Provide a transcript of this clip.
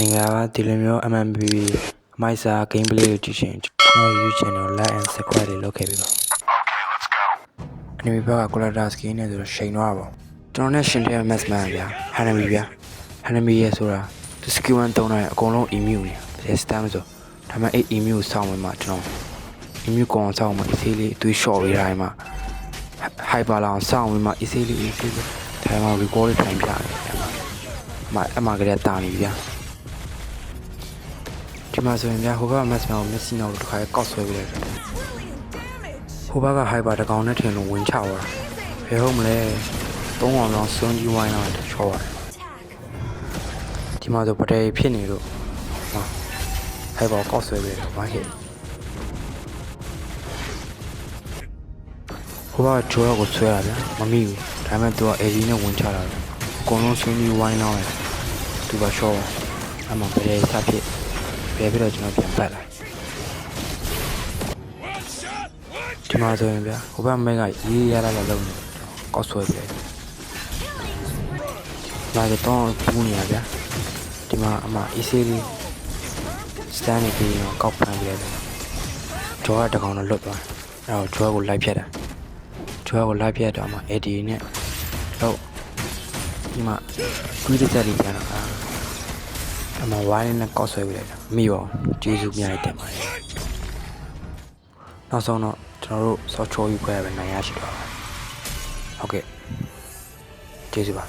Mingava Dilimio MMB Maisa gameplay to change. You channel like and subscribe locally. And we back a skin as a shane novel. Donation to Mass Mavia, Hanamibia, Hanamia Sura, to skill and donor Golo immune. There's Tamzo, Tama 8 immune sound much no. Immune con sound easily to show Rima. High balance sound with my easily time we call it time. My Margaret Tania. ဒီမှာဆိုရင်ဗျာဟိုဘက်ကမက်စမောင်မျက်စိနောက်တစ်ခါကောက်ဆွဲပြလိုက်တယ်ဟိုဘက်ကဟိုက်ပါတကောင်နဲ့ထင်လို့ဝင်ချသွားတာဘယ်ဟုတ်မလဲ၃အောင်လောက်စွန်းကြီးဝိုင်းလာတယ်ချောပါတယ်ဒီမှာဆိုပတဲဖြစ်နေလို့ဟိုက်ပါကောက်ဆွဲပြတယ်ဘာဟဲ့ဟိုဘကဂျိုးကိုဆွဲတာဗျာမမိဘူးဒါပေမဲ့သူကအေဒီနဲ့ဝင်ချလာတယ်အကုန်လုံးစွန်းကြီးဝိုင်းလာတယ်သူကချောအမှပတဲစဖြစ်别的就能变白了。ဒီမှာဆိုရင်ဗျာဟိုဘက်မဲကရေးရလာလာလုံးနေကောက်ဆွဲပြတယ်။လာတော့ပူးနေရဗျာဒီမှာအမအေးဆေးလေးစတန်နေပြီးတော့ကောက်ဖမ်းပြတယ်။ဂျောကတကောင်တော့လွတ်သွား။အဲ့တော့ဂျောကိုလိုက်ဖြတ်တာ။ဂျောကိုလိုက်ဖြတ်တော့မှအေဒီနဲ့တော့ဒီမှာကွီးတဲ့တက်လေးပြန်တော့အမဝိုင်းနဲ့ကောက်ဆွဲပြလိုက်တာမိပါကျေးဇူးများတင်ပါတယ်နောက်ဆုံးတော့ကျွန်တော်တို့ဆော့ချိုးယူခွဲရပဲနိုင်ရရှိတော့ပါဟုတ်ကဲ့ကျေးဇူးပါ